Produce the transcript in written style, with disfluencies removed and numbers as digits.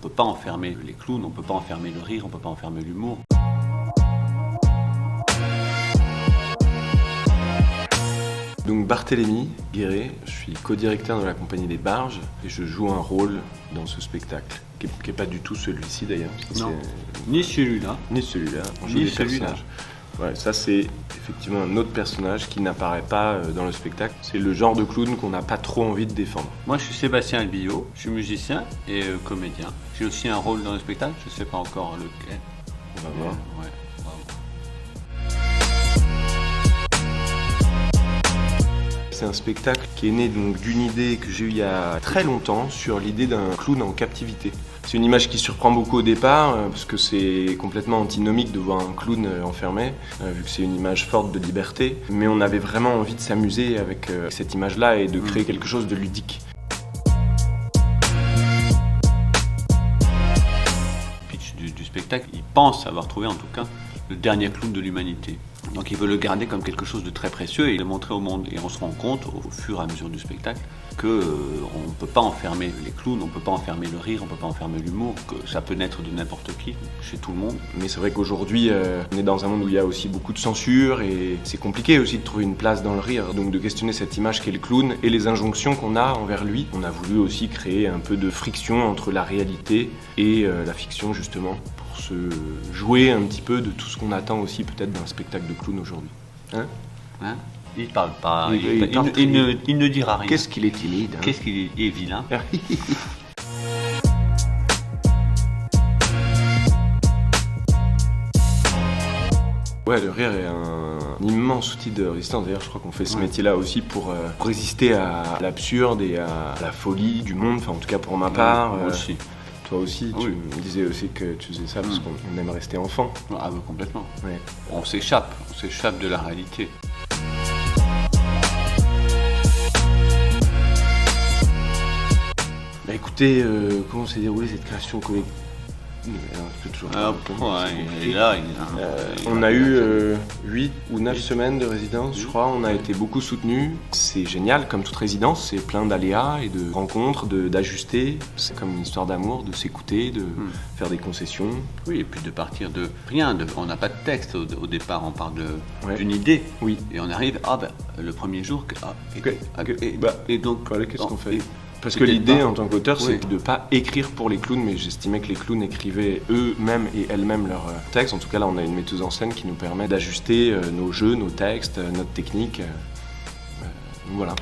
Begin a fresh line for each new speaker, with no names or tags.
peut pas enfermer les clowns, on peut pas enfermer le rire, on peut pas enfermer l'humour.
Donc Barthélémy Guéret, je suis co-directeur de la compagnie des Barges et je joue un rôle dans ce spectacle, qui est pas du tout celui-ci d'ailleurs.
Non, ni celui-là.
Ni celui-là, on joue
Ni
des
celui-là.
personnages. Ouais, ça c'est effectivement un autre personnage qui n'apparaît pas dans le spectacle. C'est le genre de clown qu'on n'a pas trop envie de défendre.
Moi, je suis Sébastien Elbillot, je suis musicien et comédien. J'ai aussi un rôle dans le spectacle, je sais pas encore lequel.
On va voir.
Ouais, on va voir.
C'est un spectacle qui est né donc d'une idée que j'ai eue il y a très longtemps sur l'idée d'un clown en captivité. C'est une image qui surprend beaucoup au départ parce que c'est complètement antinomique de voir un clown enfermé vu que c'est une image forte de liberté. Mais on avait vraiment envie de s'amuser avec cette image-là et de créer quelque chose de ludique.
Le pitch du spectacle, il pense avoir trouvé en tout cas le dernier clown de l'humanité. Donc il veut le garder comme quelque chose de très précieux et le montrer au monde. Et on se rend compte au fur et à mesure du spectacle qu'on ne peut pas enfermer les clowns, on ne peut pas enfermer le rire, on ne peut pas enfermer l'humour, que ça peut naître de n'importe qui, chez tout le monde.
Mais c'est vrai qu'aujourd'hui, on est dans un monde où il y a aussi beaucoup de censure et c'est compliqué aussi de trouver une place dans le rire. Donc de questionner cette image qu'est le clown et les injonctions qu'on a envers lui. On a voulu aussi créer un peu de friction entre la réalité et la fiction justement, pour se jouer un petit peu de tout ce qu'on attend aussi peut-être d'un spectacle de clown aujourd'hui. Hein ?
Il parle pas,
Il
il ne dira rien.
Qu'est-ce qu'il est timide, hein ?
Qu'est-ce qu'il est vilain.
Ouais, le rire est un immense outil de résistance. D'ailleurs, je crois qu'on fait ce métier-là aussi pour résister à l'absurde et à la folie du monde. Enfin, en tout cas pour ma part.
Moi aussi.
Toi aussi,
Oui.
tu me disais aussi que tu faisais ça parce qu'on aime rester enfant.
Ah bah, complètement.
Ouais.
On s'échappe de la réalité.
Bah écoutez, comment s'est déroulée cette création collective ? On a eu 8 ou 9 semaines de résidence, je crois. On a été beaucoup soutenus. C'est génial, comme toute résidence, c'est plein d'aléas et de rencontres, d'ajuster. C'est comme une histoire d'amour, de s'écouter, de faire des concessions.
Oui, et puis de partir de rien. On n'a pas de texte au départ, on part
Ouais.
d'une idée.
Oui.
Et on arrive, le premier jour, et donc,
Voilà, qu'est-ce qu'on fait ? Parce que
peut-être
l'idée
pas.
en tant qu'auteur, c'est
Oui.
de ne pas écrire pour les clowns, mais j'estimais que les clowns écrivaient eux-mêmes et elles-mêmes leurs textes. En tout cas, là, on a une metteuse en scène qui nous permet d'ajuster nos jeux, nos textes, notre technique. Voilà.